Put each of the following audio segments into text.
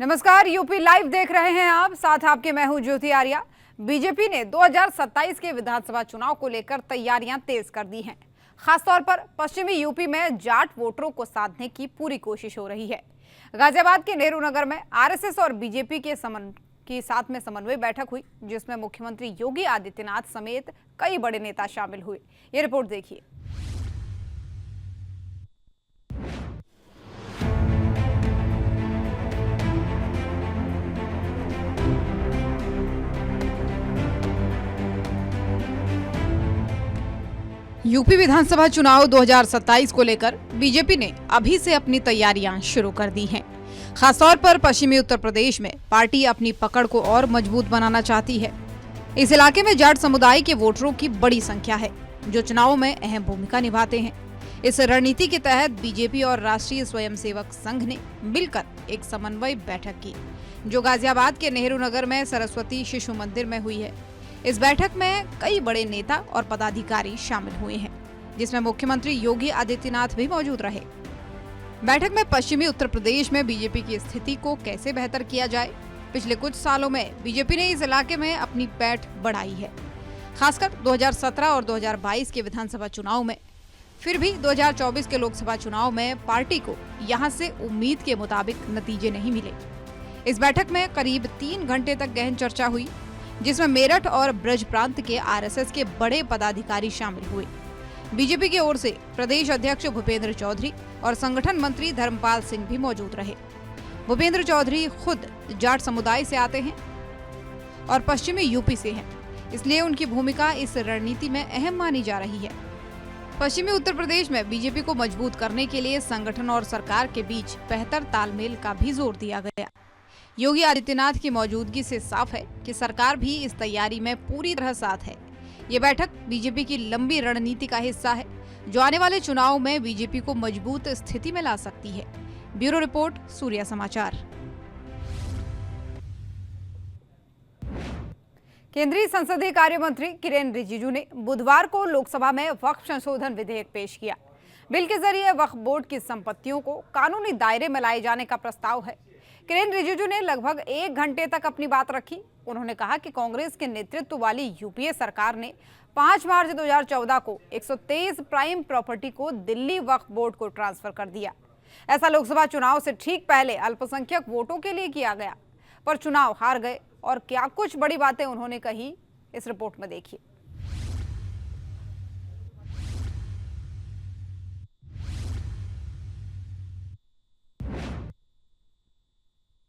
नमस्कार, UP live देख रहे हैं आप, साथ आपके मैं हूं ज्योति आर्या। बीजेपी ने 2027 के विधानसभा चुनाव को लेकर तैयारियां तेज कर दी हैं। खासतौर पर पश्चिमी यूपी में जाट वोटरों को साधने की पूरी कोशिश हो रही है। गाजियाबाद के नेहरू नगर में आरएसएस और बीजेपी के साथ में समन्वय बैठक हुई, जिसमें मुख्यमंत्री योगी आदित्यनाथ समेत कई बड़े नेता शामिल हुए। ये रिपोर्ट देखिए। यूपी विधानसभा चुनाव 2027 को लेकर बीजेपी ने अभी से अपनी तैयारियां शुरू कर दी हैं। खासतौर पर पश्चिमी उत्तर प्रदेश में पार्टी अपनी पकड़ को और मजबूत बनाना चाहती है। इस इलाके में जाट समुदाय के वोटरों की बड़ी संख्या है, जो चुनाव में अहम भूमिका निभाते हैं। इस रणनीति के तहत बीजेपी और राष्ट्रीय स्वयंसेवक संघ ने मिलकर एक समन्वय बैठक की, जो गाजियाबाद के नेहरू नगर में सरस्वती शिशु मंदिर में हुई है। इस बैठक में कई बड़े नेता और पदाधिकारी शामिल हुए हैं, जिसमें मुख्यमंत्री योगी आदित्यनाथ भी मौजूद रहे। बैठक में पश्चिमी उत्तर प्रदेश में बीजेपी की स्थिति को कैसे बेहतर किया जाए। पिछले कुछ सालों में बीजेपी ने इस इलाके में अपनी पैठ बढ़ाई है, खासकर 2017 और 2022 के विधानसभा चुनाव में। फिर भी 2024 के लोकसभा चुनाव में पार्टी को यहां से उम्मीद के मुताबिक नतीजे नहीं मिले। इस बैठक में करीब 3 घंटे तक गहन चर्चा हुई, जिसमें मेरठ और ब्रज प्रांत के आरएसएस के बड़े पदाधिकारी शामिल हुए। बीजेपी की ओर से प्रदेश अध्यक्ष भूपेंद्र चौधरी और संगठन मंत्री धर्मपाल सिंह भी मौजूद रहे। भूपेंद्र चौधरी खुद जाट समुदाय से आते हैं और पश्चिमी यूपी से हैं, इसलिए उनकी भूमिका इस रणनीति में अहम मानी जा रही है। पश्चिमी उत्तर प्रदेश में बीजेपी को मजबूत करने के लिए संगठन और सरकार के बीच बेहतर तालमेल का भी जोर दिया गया। योगी आदित्यनाथ की मौजूदगी से साफ है कि सरकार भी इस तैयारी में पूरी तरह साथ है। ये बैठक बीजेपी की लंबी रणनीति का हिस्सा है, जो आने वाले चुनाव में बीजेपी को मजबूत स्थिति में ला सकती है। ब्यूरो रिपोर्ट, सूर्या समाचार। केंद्रीय संसदीय कार्य मंत्री किरेन रिजिजू ने बुधवार को लोकसभा में वक्फ संशोधन विधेयक पेश किया। बिल के जरिए वक्फ बोर्ड की संपत्तियों को कानूनी दायरे में लाए जाने का प्रस्ताव है। किरेन रिजिजू ने लगभग 1 घंटे तक अपनी बात रखी। उन्होंने कहा कि कांग्रेस के नेतृत्व वाली यूपीए सरकार ने 5 मार्च 2014 को 123 प्राइम प्रॉपर्टी को दिल्ली वक्फ बोर्ड को ट्रांसफर कर दिया। ऐसा लोकसभा चुनाव से ठीक पहले अल्पसंख्यक वोटों के लिए किया गया, पर चुनाव हार गए। और क्या कुछ बड़ी बातें उन्होंने कही, इस रिपोर्ट में देखिए।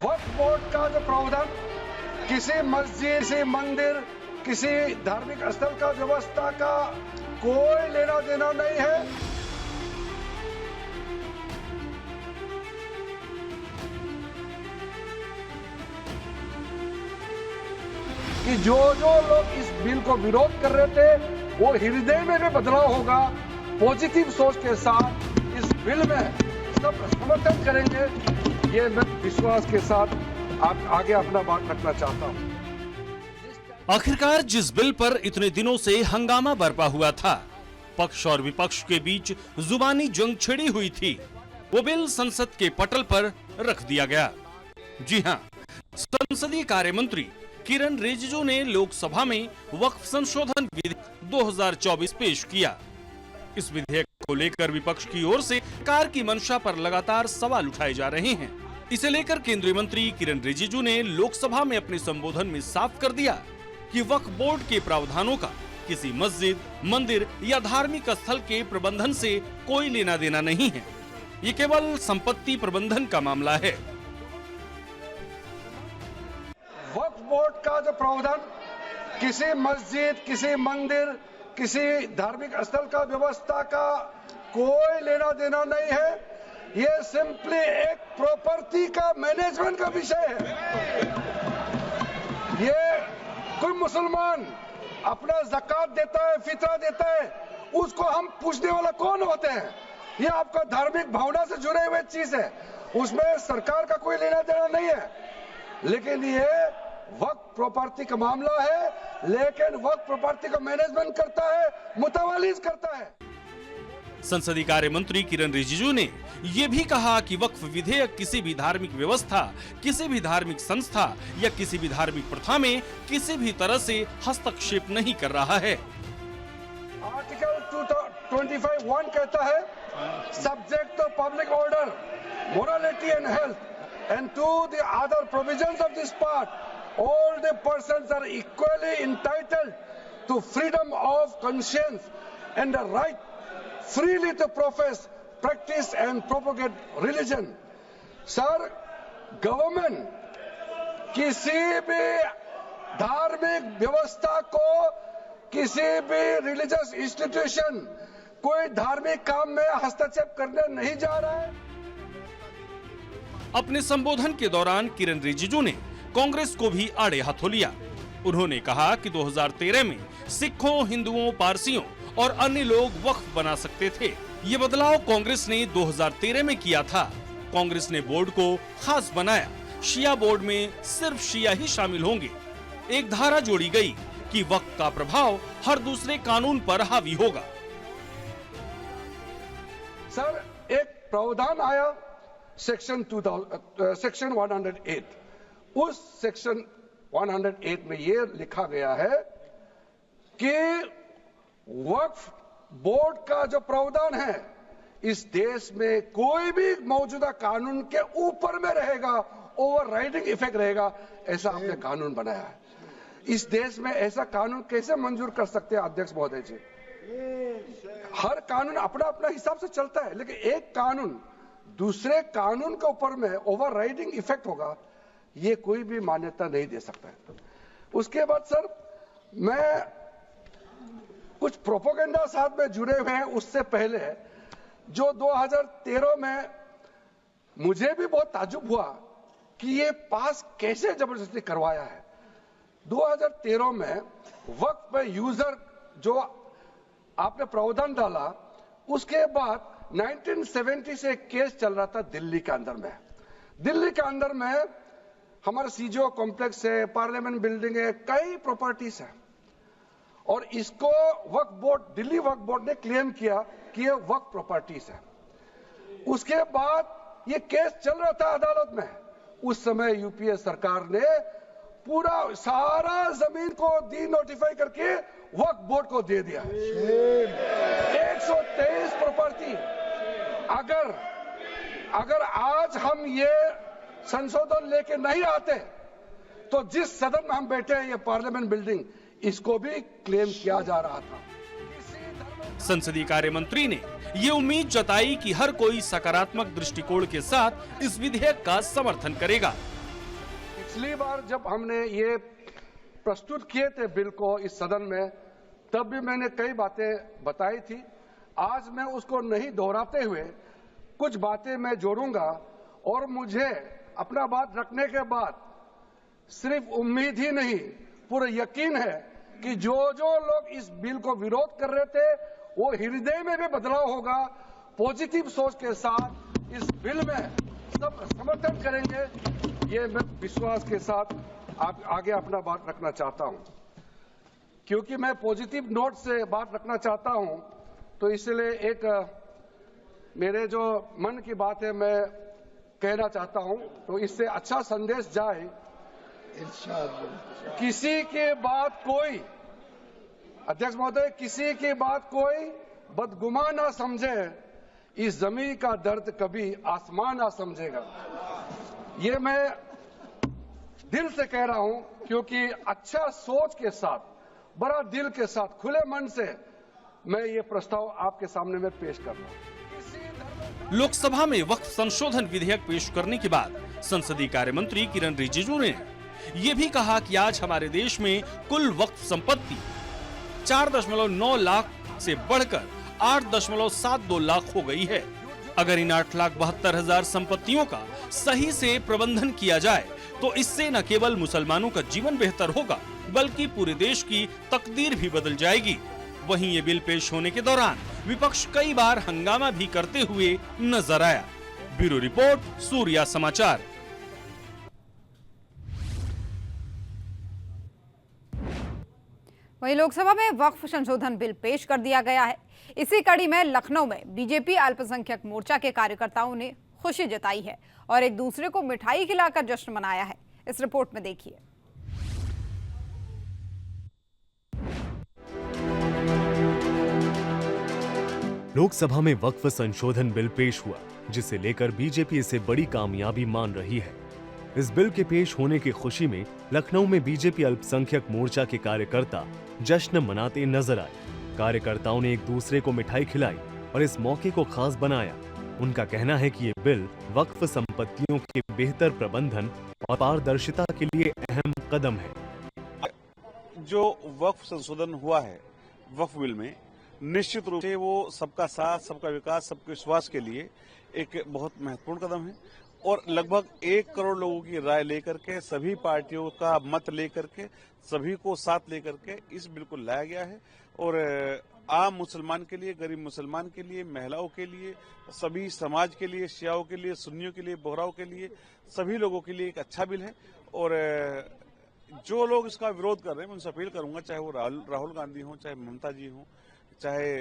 वक्फ बोर्ड का जो प्रावधान किसी मस्जिद, किसी मंदिर, किसी धार्मिक स्थल का व्यवस्था का कोई लेना देना नहीं है। कि जो लोग इस बिल को विरोध कर रहे थे, वो हृदय में भी बदलाव होगा। पॉजिटिव सोच के साथ इस बिल में सब समर्थन करेंगे, ये मैं विश्वास के साथ आगे अपना बात रखना चाहता हूं। आखिरकार जिस बिल पर इतने दिनों से हंगामा बरपा हुआ था, पक्ष और विपक्ष के बीच जुबानी जंग छिड़ी हुई थी, वो बिल संसद के पटल पर रख दिया गया। जी हां, संसदीय कार्य मंत्री किरेन रिजिजू ने लोकसभा में वक्फ संशोधन विधेयक 2024 पेश किया। इस विधेयक को लेकर विपक्ष की ओर से सरकार की मंशा पर लगातार सवाल उठाए जा रहे हैं। इसे लेकर केंद्रीय मंत्री किरेन रिजिजू ने लोकसभा में अपने संबोधन में साफ कर दिया कि वक्फ बोर्ड के प्रावधानों का किसी मस्जिद, मंदिर या धार्मिक स्थल के प्रबंधन से कोई लेना देना नहीं है। ये केवल संपत्ति प्रबंधन का मामला है। वक्फ बोर्ड का जो प्रावधान किसी मस्जिद, किसी मंदिर, किसी धार्मिक स्थल का व्यवस्था का कोई लेना देना नहीं है। ये सिंपली एक प्रॉपर्टी का मैनेजमेंट का विषय है। ये कोई मुसलमान अपना ज़कात देता है, फितरा देता है, उसको हम पूछने वाला कौन होते हैं? ये आपका धार्मिक भावना से जुड़े हुए चीज है, उसमें सरकार का कोई लेना देना नहीं है। लेकिन ये वक्फ प्रॉपर्टी का मामला है, लेकिन वक्फ प्रॉपर्टी का मैनेजमेंट करता है, मुतवालिज करता है। संसदीय कार्य मंत्री किरण रिजिजू ने ये भी कहा कि वक्फ विधेयक किसी भी धार्मिक व्यवस्था, किसी भी धार्मिक संस्था या किसी भी धार्मिक प्रथा में किसी भी तरह से हस्तक्षेप नहीं कर रहा है। आर्टिकल 25(1) कहता है, subject to public order, morality and health and to the other provisions of this part, all the persons are equally entitled to freedom of conscience and the right freely to profess, practice and propagate religion. Sir, government किसी भी धार्मिक व्यवस्था को, किसी भी religious institution, कोई धार्मिक काम में हस्तक्षेप करने नहीं जा रहा है। अपने संबोधन के दौरान किरण रिजिजू ने कांग्रेस को भी आड़े हाथों लिया। उन्होंने कहा कि 2013 में सिखों, हिंदुओं, पारसियों और अन्य लोग वक्फ बना सकते थे। ये बदलाव कांग्रेस ने 2013 में किया था। कांग्रेस ने बोर्ड को खास बनाया। शिया बोर्ड में सिर्फ शिया ही शामिल होंगे। एक धारा जोड़ी गई कि वक्फ का प्रभाव हर दूसरे कानून पर हावी होगा। सर, एक प्रावधान आया सेक्शन 108। उस सेक्शन 108 में ये लिखा गया है कि वक्फ बोर्ड का जो प्रावधान है, इस देश में कोई भी मौजूदा कानून के ऊपर में रहेगा, ओवरराइडिंग इफेक्ट रहेगा, ऐसा आपने कानून बनाया है। इस देश में ऐसा कानून कैसे मंजूर कर सकते हैं अध्यक्ष महोदय जी? हर कानून अपना अपना हिसाब से चलता है, लेकिन एक कानून दूसरे कानून के ऊपर में ओवरराइडिंग इफेक्ट होगा, ये कोई भी मान्यता नहीं दे सकता है। उसके बाद सर, मैं कुछ प्रोपोगेंडा साथ में जुड़े हुए हैं। उससे पहले जो 2013 में मुझे भी बहुत ताज्जुब हुआ कि ये पास कैसे जबरदस्ती करवाया है। 2013 में वक्फ पे यूजर जो आपने प्रावधान डाला, उसके बाद 1970 से एक केस चल रहा था दिल्ली के अंदर में। दिल्ली के अंदर में हमारा सीजीओ कॉम्प्लेक्स है, पार्लियामेंट बिल्डिंग है, कई प्रॉपर्टीज है, और इसको वक्फ बोर्ड, दिल्ली वक्फ बोर्ड ने क्लेम किया कि ये वक्फ प्रॉपर्टीज है। उसके बाद ये केस चल रहा था अदालत में। उस समय यूपीए सरकार ने पूरा सारा जमीन को डी नोटिफाई करके वक्फ बोर्ड को दे दिया। 123 प्रॉपर्टी। अगर आज हम ये संशोधन लेके नहीं आते तो जिस सदन में हम बैठे हैं, ये पार्लियामेंट बिल्डिंग, इसको भी क्लेम किया जा रहा था। संसदीय कार्य मंत्री ने ये उम्मीद जताई कि हर कोई सकारात्मक दृष्टिकोण के साथ इस विधेयक का समर्थन करेगा। पिछली बार जब हमने ये प्रस्तुत किए थे बिल को इस सदन में, तब भी मैंने कई बातें बताई थी। आज मैं उसको नहीं दोहराते हुए कुछ बातें मैं जोड़ूंगा, और मुझे अपना बात रखने के बाद सिर्फ उम्मीद ही नहीं, पूरा यकीन है कि जो लोग इस बिल को विरोध कर रहे थे, वो हृदय में भी बदलाव होगा। पॉजिटिव सोच के साथ इस बिल में सब समर्थन करेंगे, ये मैं विश्वास के साथ आगे अपना बात रखना चाहता हूं। क्योंकि मैं पॉजिटिव नोट से बात रखना चाहता हूं, तो इसलिए एक मेरे जो मन की बात है मैं कहना चाहता हूं, तो इससे अच्छा संदेश जाए। किसी की बात कोई, अध्यक्ष महोदय, किसी की बात कोई बदगुमान ना समझे, इस जमीन का दर्द कभी आसमान ना समझेगा। ये मैं दिल से कह रहा हूं, क्योंकि अच्छा सोच के साथ, बड़ा दिल के साथ, खुले मन से मैं ये प्रस्ताव आपके सामने में पेश कर रहा हूं। लोकसभा में वक्फ संशोधन विधेयक पेश करने के बाद संसदीय कार्य मंत्री किरण रिजिजू ने ये भी कहा कि आज हमारे देश में कुल वक्फ संपत्ति 4.9 लाख से बढ़कर 8.72 लाख हो गई है। अगर इन 8,72,000 संपत्तियों का सही से प्रबंधन किया जाए तो इससे न केवल मुसलमानों का जीवन बेहतर होगा, बल्कि पूरे देश की तकदीर भी बदल जाएगी। वहीं ये बिल पेश होने के दौरान विपक्ष कई बार हंगामा भी करते हुए नजर आया। ब्यूरो रिपोर्ट, सूर्या समाचार। वहीं लोकसभा में वक्फ संशोधन बिल पेश कर दिया गया है। इसी कड़ी में लखनऊ में बीजेपी अल्पसंख्यक मोर्चा के कार्यकर्ताओं ने खुशी जताई है और एक दूसरे को मिठाई खिलाकर जश्न मनाया है। इस रिपोर्ट में देखिए। लोकसभा में वक्फ संशोधन बिल पेश हुआ, जिसे लेकर बीजेपी इसे बड़ी कामयाबी मान रही है। इस बिल के पेश होने की खुशी में लखनऊ में बीजेपी अल्पसंख्यक मोर्चा के कार्यकर्ता जश्न मनाते नजर आए। कार्यकर्ताओं ने एक दूसरे को मिठाई खिलाई और इस मौके को खास बनाया। उनका कहना है कि ये बिल वक्फ संपत्तियों के बेहतर प्रबंधन और पारदर्शिता के लिए अहम कदम है। जो वक्फ संशोधन हुआ है वक्फ बिल में, निश्चित रूप से वो सबका साथ, सबका विकास, सबके विश्वास के लिए एक बहुत महत्वपूर्ण कदम है और लगभग 1 करोड़ लोगों की राय लेकर के, सभी पार्टियों का मत लेकर के, सभी को साथ लेकर के इस बिल को लाया गया है और आम मुसलमान के लिए, गरीब मुसलमान के लिए, महिलाओं के लिए, सभी समाज के लिए, शियाओं के लिए, सुन्नियों के लिए, बोहराओं के लिए, सभी लोगों के लिए एक अच्छा बिल है। और जो लोग इसका विरोध कर रहे हैं मैं उनसे अपील करूंगा, चाहे वो राहुल गांधी हो, चाहे ममता जी हो, चाहे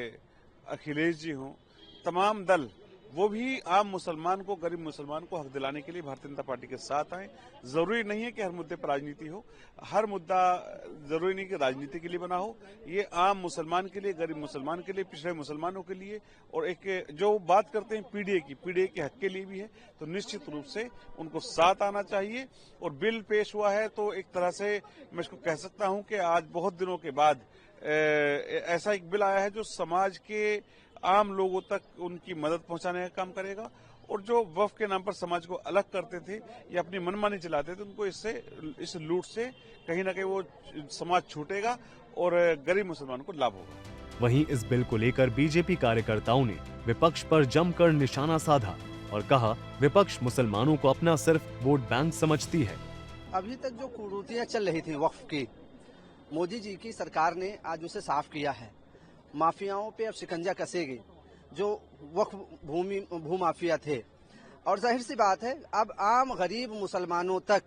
अखिलेश जी हो, तमाम दल वो भी आम मुसलमान को, गरीब मुसलमान को हक दिलाने के लिए भारतीय जनता पार्टी के साथ आए। जरूरी नहीं है कि हर मुद्दे पर राजनीति हो, हर मुद्दा जरूरी नहीं कि राजनीति के लिए बना हो। ये आम मुसलमान के लिए, गरीब मुसलमान के लिए, पिछड़े मुसलमानों के लिए और एक जो बात करते हैं पीडीए के हक के लिए भी है। तो निश्चित रूप से उनको साथ आना चाहिए और बिल पेश हुआ है तो एक तरह से मैं इसको कह सकता हूं कि आज बहुत दिनों के बाद ऐसा एक बिल आया है जो समाज के आम लोगों तक उनकी मदद पहुंचाने का काम करेगा और जो वक्फ के नाम पर समाज को अलग करते थे या अपनी मनमानी चलाते थे, उनको इस लूट से कहीं ना कहीं वो समाज छूटेगा और गरीब मुसलमान को लाभ होगा। वहीं इस बिल को लेकर बीजेपी कार्यकर्ताओं ने विपक्ष पर जमकर निशाना साधा और कहा, विपक्ष मुसलमानों को अपना सिर्फ वोट बैंक समझती है। अभी तक जो कुरीतियां चल रही थी वक्फ की, मोदी जी की सरकार ने आज उसे साफ किया है। माफियाओं पे अब शिकंजा कसेगी जो वक्फ भूमाफिया थे और जाहिर सी बात है अब आम गरीब मुसलमानों तक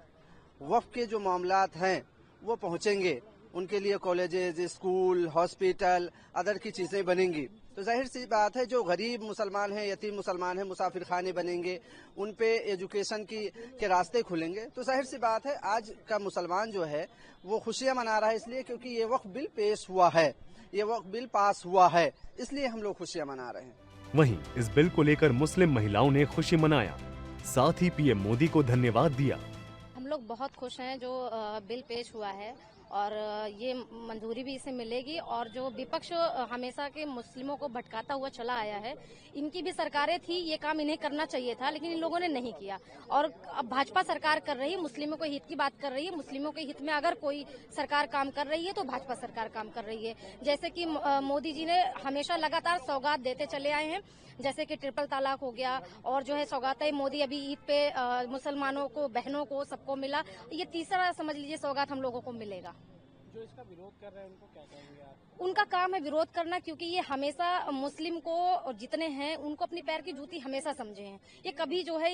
वक्फ के जो मामलात हैं वो पहुंचेंगे। उनके लिए कॉलेजेस, स्कूल, हॉस्पिटल, अदर की चीजें बनेंगी। तो जाहिर सी बात है जो गरीब मुसलमान हैं, यतीम मुसलमान हैं, मुसाफिर खाने बनेंगे, उन पे एजुकेशन के रास्ते खुलेंगे। तो जाहिर सी बात है आज का मुसलमान जो है वो खुशियां मना रहा है, इसलिए क्योंकि ये वक्फ बिल पेश हुआ है, ये वक्फ बिल पास हुआ है, इसलिए हम लोग खुशियां मना रहे हैं। वहीं इस बिल को लेकर मुस्लिम महिलाओं ने खुशी मनाया, साथ ही पीएम मोदी को धन्यवाद दिया। हम लोग बहुत खुश हैं जो बिल पेश हुआ है और ये मंजूरी भी इसे मिलेगी और जो विपक्ष हमेशा के मुस्लिमों को भटकाता हुआ चला आया है, इनकी भी सरकारें थी, ये काम इन्हें करना चाहिए था लेकिन इन लोगों ने नहीं किया और अब भाजपा सरकार कर रही है, मुस्लिमों के हित की बात कर रही है। मुस्लिमों के हित में अगर कोई सरकार काम कर रही है तो भाजपा सरकार काम कर रही है। जैसे कि मोदी जी ने हमेशा लगातार सौगात देते चले आए हैं, जैसे कि ट्रिपल तलाक हो गया और जो है सौगातें मोदी अभी ईद पे मुसलमानों को, बहनों को, सबको मिला। ये तीसरा समझ लीजिए सौगात हम लोगों को मिलेगा। जो इसका विरोध कर रहे हैं उनको क्या कहेंगे आप? उनका काम है विरोध करना, क्योंकि ये हमेशा मुस्लिम को और जितने हैं उनको अपनी पैर की जूती हमेशा समझे हैं। ये कभी जो है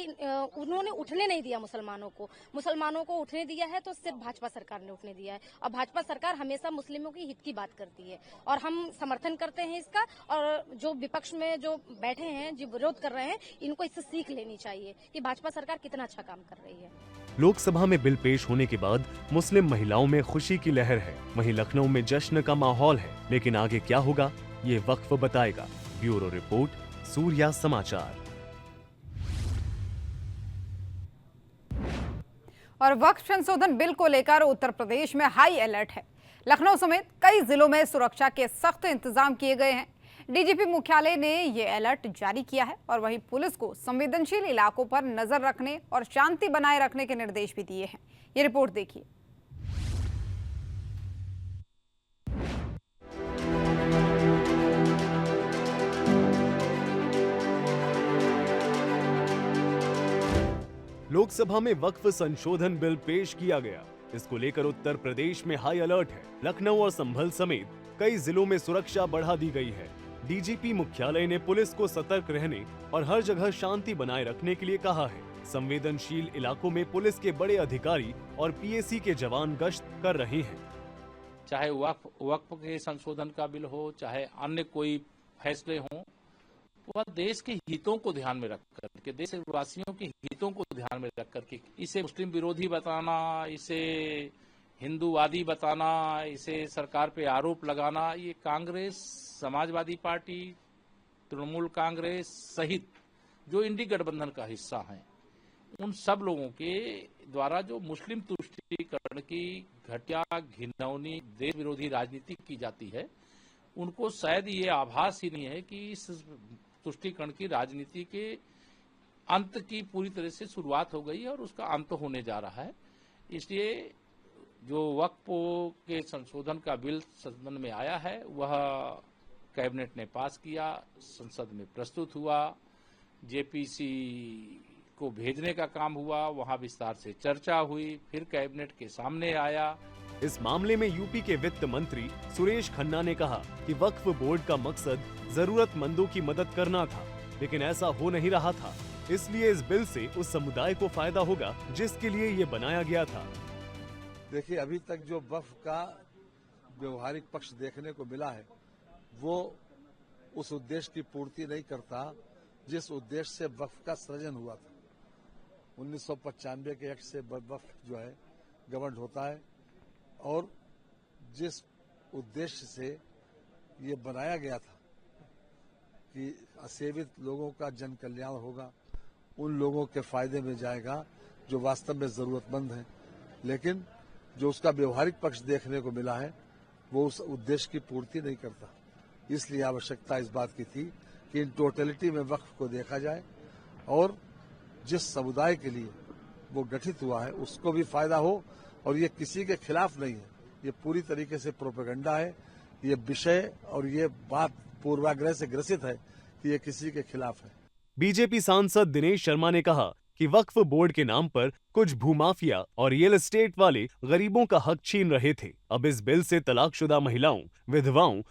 उन्होंने उठने नहीं दिया मुसलमानों को उठने दिया है तो सिर्फ भाजपा सरकार ने उठने दिया है और भाजपा सरकार हमेशा मुस्लिमों की हित की बात करती है और हम समर्थन करते हैं इसका। और जो विपक्ष में जो बैठे हैं, जो विरोध कर रहे हैं, इनको इससे सीख लेनी चाहिए कि भाजपा सरकार कितना अच्छा काम कर रही है। लोकसभा में बिल पेश होने के बाद मुस्लिम महिलाओं में खुशी की लहर है। वहीं लखनऊ में जश्न का माहौल है, लेकिन आगे क्या होगा ये वक्फ बताएगा। ब्यूरो रिपोर्ट, सूर्या समाचार। और वक्फ संशोधन बिल को लेकर उत्तर प्रदेश में हाई अलर्ट है। लखनऊ समेत कई जिलों में सुरक्षा के सख्त इंतजाम किए गए हैं। डीजीपी मुख्यालय ने ये अलर्ट जारी किया है और वहीं पुलिस को संवेदनशील इलाकों पर नजर रखने और शांति बनाए रखने के निर्देश भी दिए हैं। ये रिपोर्ट देखिए। लोकसभा में वक्फ संशोधन बिल पेश किया गया। इसको लेकर उत्तर प्रदेश में हाई अलर्ट है। लखनऊ और संभल समेत कई जिलों में सुरक्षा बढ़ा दी गई है। डीजीपी मुख्यालय ने पुलिस को सतर्क रहने और हर जगह शांति बनाए रखने के लिए कहा है। संवेदनशील इलाकों में पुलिस के बड़े अधिकारी और पीएसी के जवान गश्त कर रहे हैं। चाहे वक्फ के संशोधन का बिल हो, चाहे अन्य कोई फैसले हों, वह देश के हितों को ध्यान में रख करके, देशवासियों के हितों को ध्यान में रख करके, इसे मुस्लिम विरोधी बताना, इसे हिंदूवादी बताना, इसे सरकार पे आरोप लगाना, ये कांग्रेस, समाजवादी पार्टी, तृणमूल कांग्रेस सहित जो इंडी गठबंधन का हिस्सा हैं, उन सब लोगों के द्वारा जो मुस्लिम तुष्टीकरण की घटिया, घिनौनी, देश विरोधी राजनीति की जाती है, उनको शायद ये आभास ही नहीं है कि इस तुष्टीकरण की राजनीति के अंत की पूरी तरह से शुरुआत हो गई है और उसका अंत होने जा रहा है। इसलिए जो वक्फ के संशोधन का बिल सदन में आया है, वह कैबिनेट ने पास किया, संसद में प्रस्तुत हुआ, जेपीसी को भेजने का काम हुआ, वहां विस्तार से चर्चा हुई, फिर कैबिनेट के सामने आया। इस मामले में यूपी के वित्त मंत्री सुरेश खन्ना ने कहा कि वक्फ बोर्ड का मकसद जरूरतमंदों की मदद करना था, लेकिन ऐसा हो नहीं रहा था। इसलिए इस बिल से उस समुदाय को फायदा होगा जिसके लिए ये बनाया गया था। देखिए, अभी तक जो वक्फ का व्यवहारिक पक्ष देखने को मिला है, वो उस उद्देश्य की पूर्ति नहीं करता जिस उद्देश्य से वक्फ का सृजन हुआ था। 1995 के एक्ट से वक्फ जो है गवर्न होता है, और जिस उद्देश्य से ये बनाया गया था कि असेवित लोगों का जन कल्याण होगा, उन लोगों के फायदे में जाएगा जो वास्तव में जरूरतमंद हैं, लेकिन जो उसका व्यवहारिक पक्ष देखने को मिला है वो उस उद्देश्य की पूर्ति नहीं करता। इसलिए आवश्यकता इस बात की थी कि इन टोटलिटी में वक्फ को देखा जाए और जिस समुदाय के लिए वो गठित हुआ है उसको भी फायदा हो, और ये किसी के खिलाफ नहीं है, ये पूरी तरीके से प्रोपेगेंडा है। ये विषय और ये बात पूर्वाग्रह से ग्रसित है कि ये किसी के खिलाफ है। बीजेपी सांसद दिनेश शर्मा ने कहा कि वक्फ बोर्ड के नाम पर कुछ भूमाफिया और रियल एस्टेट वाले गरीबों का हक छीन रहे थे। अब इस बिल से तलाकशुदा महिलाओं, विधवाओं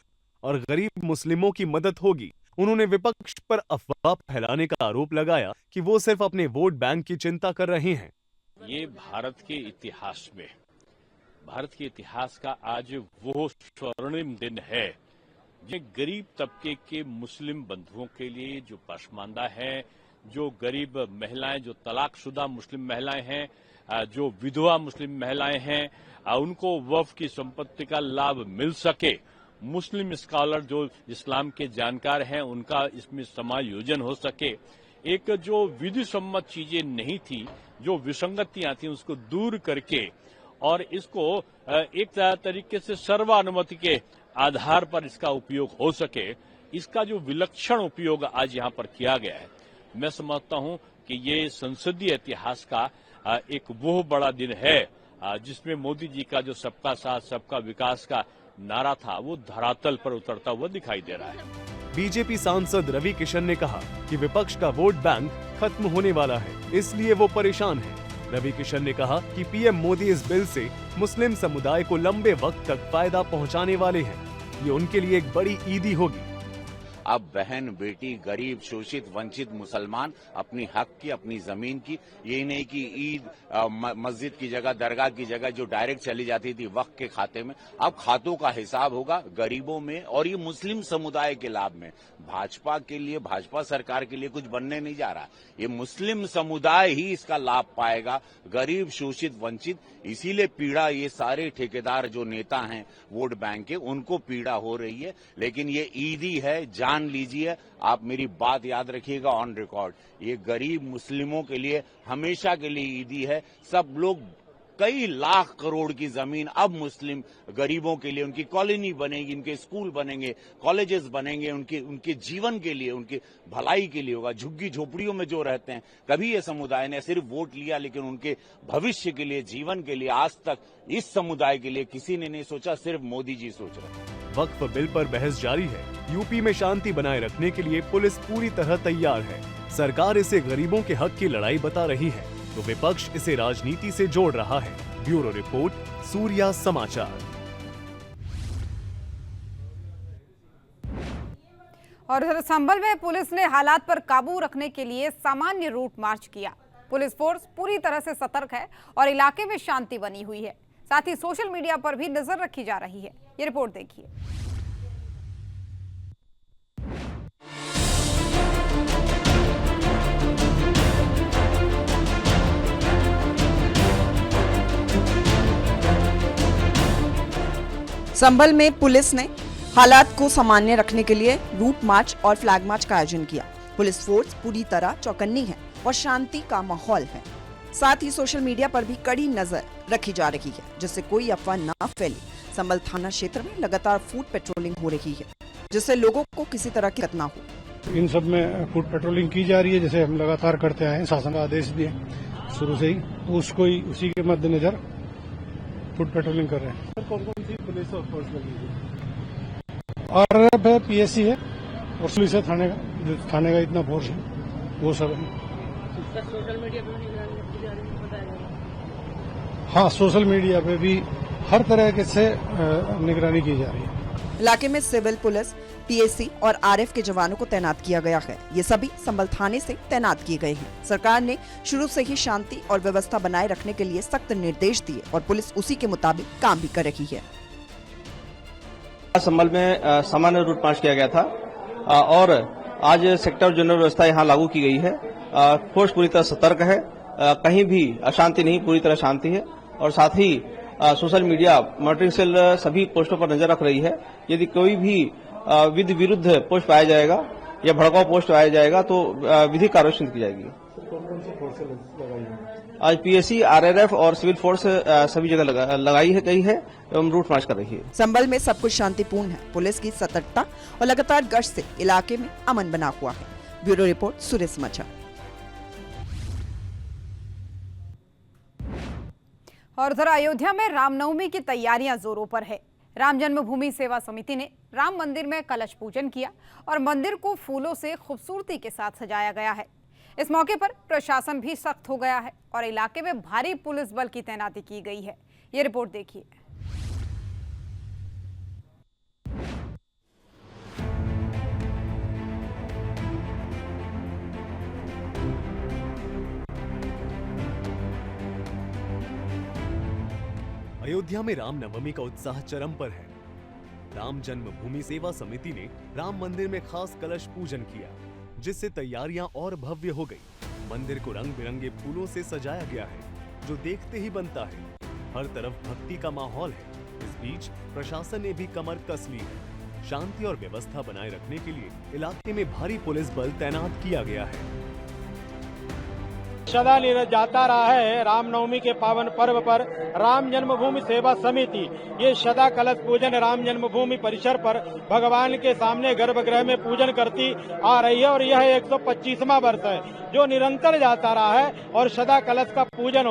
और गरीब मुस्लिमों की मदद होगी। उन्होंने विपक्ष पर अफवाह फैलाने का आरोप लगाया कि वो सिर्फ अपने वोट बैंक की चिंता कर रहे हैं। ये भारत के इतिहास का आज वो स्वर्णिम दिन है, ये गरीब तबके के मुस्लिम बंधुओं के लिए, जो पसमानदा हैं, जो गरीब महिलाएं, जो तलाकशुदा मुस्लिम महिलाएं हैं, जो विधवा मुस्लिम महिलाएं हैं, उनको वक्फ की संपत्ति का लाभ मिल सके। मुस्लिम स्कॉलर जो इस्लाम के जानकार हैं, उनका इसमें समायोजन हो सके। एक जो विधि सम्मत चीजें नहीं थी, जो विसंगतियां थी, उसको दूर करके और इसको एक तरीके से सर्वानुमति के आधार पर इसका उपयोग हो सके, इसका जो विलक्षण उपयोग आज यहाँ पर किया गया है, मैं समझता हूँ कि ये संसदीय इतिहास का एक वो बड़ा दिन है जिसमें मोदी जी का जो सबका साथ सबका विकास का नारा था वो धरातल पर उतरता हुआ दिखाई दे रहा है। बीजेपी सांसद रवि किशन ने कहा कि विपक्ष का वोट बैंक खत्म होने वाला है, इसलिए वो परेशान है। रवि किशन ने कहा कि पीएम मोदी इस बिल से मुस्लिम समुदाय को लंबे वक्त तक फायदा पहुंचाने वाले हैं। ये उनके लिए एक बड़ी ईदी होगी। अब बहन, बेटी, गरीब, शोषित, वंचित मुसलमान अपनी हक की, अपनी जमीन की, यही नहीं कि ईद मस्जिद की जगह, दरगाह की जगह जो डायरेक्ट चली जाती थी वक्फ के खाते में, अब खातों का हिसाब होगा गरीबों में, और ये मुस्लिम समुदाय के लाभ में। भाजपा के लिए, भाजपा सरकार के लिए कुछ बनने नहीं जा रहा, ये मुस्लिम समुदाय ही इसका लाभ पाएगा, गरीब, शोषित, वंचित। इसीलिए पीड़ा ये सारे ठेकेदार जो नेता हैं वोट बैंक के, उनको पीड़ा हो रही है। लेकिन ये ईदी है, जान लीजिए, आप मेरी बात याद रखिएगा ऑन रिकॉर्ड, ये गरीब मुस्लिमों के लिए हमेशा के लिए ईदी है। सब लोग, कई लाख करोड़ की जमीन अब मुस्लिम गरीबों के लिए, उनकी कॉलोनी बनेगी, उनके स्कूल बनेंगे, कॉलेजेस बनेंगे, उनके जीवन के लिए, उनकी भलाई के लिए होगा। झुग्गी झोपड़ियों में जो रहते हैं, कभी ये समुदाय ने सिर्फ वोट लिया, लेकिन उनके भविष्य के लिए, जीवन के लिए आज तक इस समुदाय के लिए किसी ने नहीं सोचा, सिर्फ मोदी जी सोच रहे हैं। वक्फ बिल पर बहस जारी है। यूपी में शांति बनाए रखने के लिए पुलिस पूरी तरह तैयार है। सरकार इसे गरीबों के हक की लड़ाई बता रही है तो विपक्ष इसे राजनीति से जोड़ रहा है। ब्यूरो रिपोर्ट, सूर्या समाचार। और उधर संभल में पुलिस ने हालात पर काबू रखने के लिए सामान्य रूट मार्च किया। पुलिस फोर्स पूरी तरह से सतर्क है और इलाके में शांति बनी हुई है। साथ ही सोशल मीडिया पर भी नजर रखी जा रही है। ये रिपोर्ट देखिए। संभल में पुलिस ने हालात को सामान्य रखने के लिए रूट मार्च और फ्लैग मार्च का आयोजन किया। पुलिस फोर्स पूरी तरह चौकन्नी है और शांति का माहौल है। साथ ही सोशल मीडिया पर भी कड़ी नजर रखी जा रही है, जिससे कोई अफवाह न फैले। संभल थाना क्षेत्र में लगातार फूट पेट्रोलिंग हो रही है, जिससे लोगों को किसी तरह की दिक्कत न हो। इन सब में फूट पेट्रोलिंग की जा रही है, जैसे हम लगातार करते आए हैं। शासन का आदेश भी है शुरू से ही, तो उसको ही उसी के मद्देनजर फूट पेट्रोलिंग कर रहे हैं। कौन कौन सी पुलिस और फोर्स लगी है? RRF है, PSC है और पुलिस है थाने का इतना फोर्स है, वो सब है। सोशल मीडिया पे निगरानी रखी जा रही है, बताया। हाँ, सोशल मीडिया पे भी हर तरह से निगरानी की जा रही है। इलाके में सिविल पुलिस, PSC और RF के जवानों को तैनात किया गया है। ये सभी संभल थाने से तैनात किए गए हैं। सरकार ने शुरू से ही शांति और व्यवस्था बनाए रखने के लिए सख्त निर्देश दिए और पुलिस उसी के मुताबिक काम भी कर रही है। संभल में सामान्य रूट मार्च किया गया था और आज सेक्टर जनरल व्यवस्था यहाँ लागू की गई है। फोर्स पूरी तरह सतर्क है, कहीं भी अशांति नहीं, पूरी तरह शांति है। और साथ ही सोशल मीडिया मॉनिटरिंग सेल सभी पोस्टों पर नजर रख रही है। यदि कोई भी विधि विरुद्ध पोस्ट पाया जाएगा या भड़काऊ पोस्ट पाया जाएगा तो विधिक कार्रवाई शुरू की जाएगी। कौन कौन सी फोर्सें लगाई हैं? आज PSC, RRF और सिविल फोर्स सभी जगह लगाई है गई है एवं रूट मार्च कर रही है। संभल में सब कुछ शांतिपूर्ण है। पुलिस की सतर्कता और लगातार गश्त से इलाके में अमन बना हुआ है। ब्यूरो रिपोर्ट, सूर्य समाचार। और उधर अयोध्या में रामनवमी की तैयारियां जोरों पर है। राम जन्मभूमि सेवा समिति ने राम मंदिर में कलश पूजन किया और मंदिर को फूलों से खूबसूरती के साथ सजाया गया है। इस मौके पर प्रशासन भी सख्त हो गया है और इलाके में भारी पुलिस बल की तैनाती की गई है। ये रिपोर्ट देखिए। अयोध्या में रामनवमी का उत्साह चरम पर है। राम जन्मभूमि सेवा समिति ने राम मंदिर में खास कलश पूजन किया, जिससे तैयारियां और भव्य हो गई। मंदिर को रंग बिरंगे फूलों से सजाया गया है, जो देखते ही बनता है। हर तरफ भक्ति का माहौल है। इस बीच प्रशासन ने भी कमर कस ली है। शांति और व्यवस्था बनाए रखने के लिए इलाके में भारी पुलिस बल तैनात किया गया है। सदा जाता रहा है रामनवमी के पावन पर्व पर राम जन्मभूमि सेवा समिति ये सदा कलश पूजन राम जन्मभूमि परिसर पर भगवान के सामने गर्भगृह में पूजन करती आ रही है और यह 125वां वर्ष है जो निरंतर जाता रहा है और सदा कलश का पूजन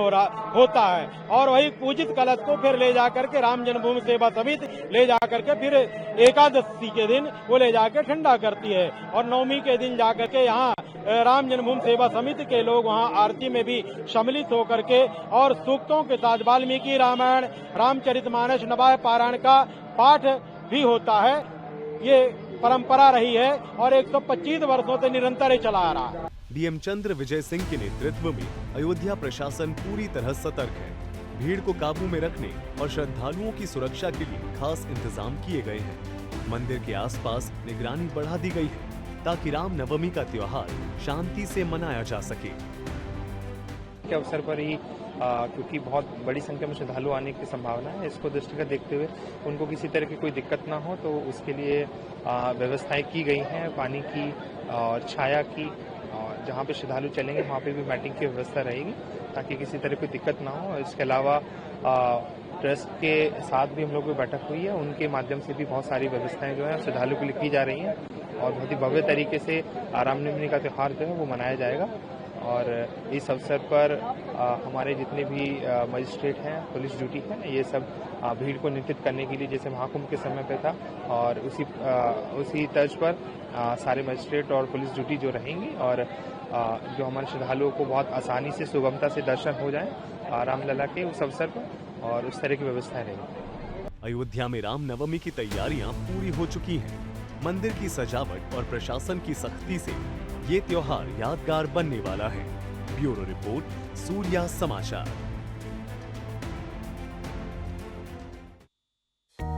होता है और वही पूजित कलश को फिर ले जाकर के राम जन्मभूमि सेवा समिति ले जाकर के फिर एकादशी के दिन वो ले जाकर ठंडा करती है और नवमी के दिन जाकर के यहाँ राम जन्मभूमि सेवा समिति के लोग वहाँ आरती में भी सम्मिलित होकर के और सूक्तों के साथ वाल्मीकि रामायण, रामचरितमानस, नवाह पारायण का पाठ भी होता है। ये परंपरा रही है और 125 वर्षों से निरंतर चला आ रहा है। डीएम चंद्र विजय सिंह के नेतृत्व में अयोध्या प्रशासन पूरी तरह सतर्क है। भीड़ को काबू में रखने और श्रद्धालुओं की सुरक्षा के लिए खास इंतजाम किए गए हैं। मंदिर के आसपास निगरानी बढ़ा दी गई है ताकि रामनवमी का त्योहार शांति से मनाया जा सके। के अवसर पर ही क्योंकि बहुत बड़ी संख्या में श्रद्धालु आने की संभावना है, इसको दृष्टिगत देखते हुए उनको किसी तरह की कोई दिक्कत ना हो तो उसके लिए व्यवस्थाएं की गई हैं। पानी की और छाया की, और जहाँ पे श्रद्धालु चलेंगे वहाँ पे भी मैटिंग की व्यवस्था रहेगी ताकि किसी तरह कोई दिक्कत ना हो। इसके अलावा ट्रस्ट के साथ भी हम लोग की बैठक हुई है, उनके माध्यम से भी बहुत सारी व्यवस्थाएं जो है श्रद्धालु के लिए की जा रही हैं और बहुत ही भव्य तरीके से रामनवमी का त्यौहार जो है वो मनाया जाएगा। और इस अवसर पर हमारे जितने भी मजिस्ट्रेट हैं, पुलिस ड्यूटी है, ये सब भीड़ को नियंत्रित करने के लिए जैसे महाकुंभ के समय पे था और उसी तर्ज पर सारे मजिस्ट्रेट और पुलिस ड्यूटी जो रहेंगी और जो हमारे श्रद्धालुओं को बहुत आसानी से सुगमता से दर्शन हो जाए रामलला के उस अवसर पर और उस तरह की व्यवस्था रहेगी। अयोध्या में रामनवमी की तैयारियां पूरी हो चुकी हैं। मंदिर की सजावट और प्रशासन की सख्ती से ये त्योहार यादगार बनने वाला है। ब्यूरो रिपोर्ट, सूर्या समाचार।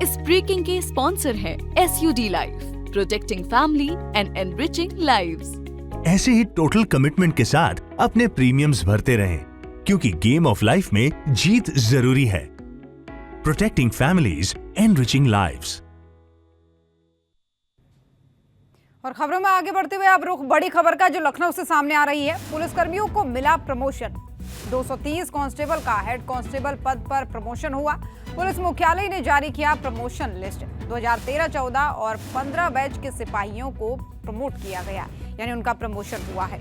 इस ब्रेकिंग के स्पॉन्सर है SUD life, protecting family and enriching lives. ऐसे ही टोटल कमिटमेंट के साथ अपने प्रीमियम्स भरते रहें, क्योंकि गेम ऑफ लाइफ में जीत जरूरी है। Protecting families, enriching lives. और खबरों में आगे बढ़ते हुए अब रुख बड़ी खबर का, जो लखनऊ से सामने आ रही है। पुलिसकर्मियों को मिला प्रमोशन। 230 कांस्टेबल का हेड कांस्टेबल पद पर प्रमोशन हुआ। पुलिस मुख्यालय ने जारी किया प्रमोशन लिस्ट। 2013-14 और 15 बैच के सिपाहियों को प्रमोट किया गया, यानी उनका प्रमोशन हुआ है।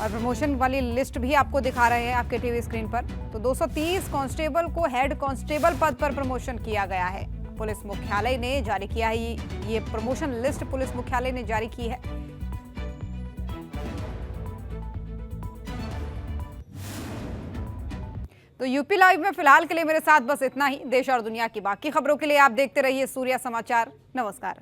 और प्रमोशन वाली लिस्ट भी आपको दिखा रहे हैं आपके टीवी स्क्रीन पर। तो 230 कांस्टेबल को हेड कांस्टेबल पद पर प्रमोशन किया गया है। पुलिस मुख्यालय ने जारी किया है ये प्रमोशन लिस्ट, पुलिस मुख्यालय ने जारी की है। तो यूपी लाइव में फिलहाल के लिए मेरे साथ बस इतना ही। देश और दुनिया की बाकी खबरों के लिए आप देखते रहिए सूर्या समाचार। नमस्कार।